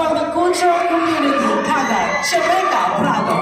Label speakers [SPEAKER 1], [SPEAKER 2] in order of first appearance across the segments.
[SPEAKER 1] from the cultural community, Kagat, Jamaica, Prado.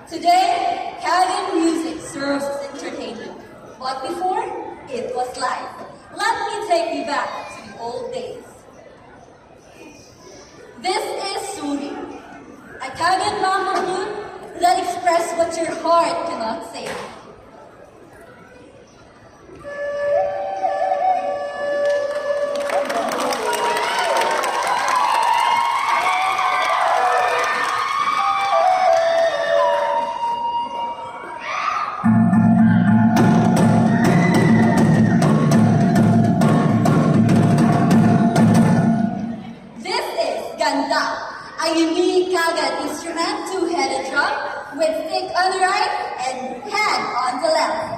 [SPEAKER 2] Today, Kagan music serves as entertainment, but before, it was live. Let me take you back to the old days. This is Suri, a Kagan mama tune that expresses what your heart cannot say. A unique Kagat instrument, two-headed drum with stick on the right and hand on the left.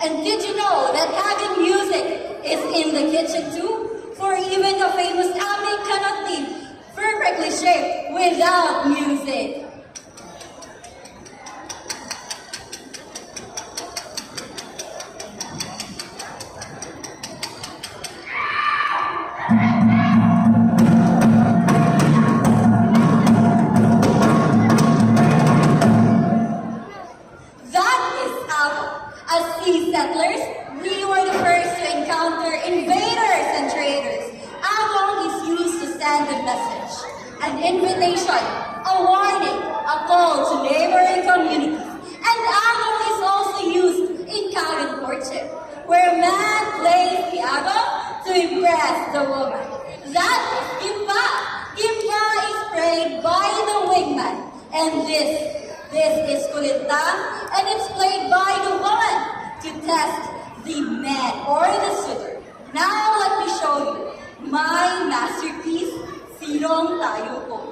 [SPEAKER 2] And did you know that Kagan music is in the kitchen too? For even the famous Ame cannot be perfectly shaped without music. As sea settlers, we were the first to encounter invaders and traders. Agong is used to send a message, an invitation, a warning, a call to neighboring communities. And agong is also used in Kagan courtship, where a man plays the agong to impress the woman. That is Gimba. Gimba is played by the wingman. And this is Kulintang, and it's played by the woman to test the man or the suitor. Now let me show you my masterpiece, Silong Tayo Po.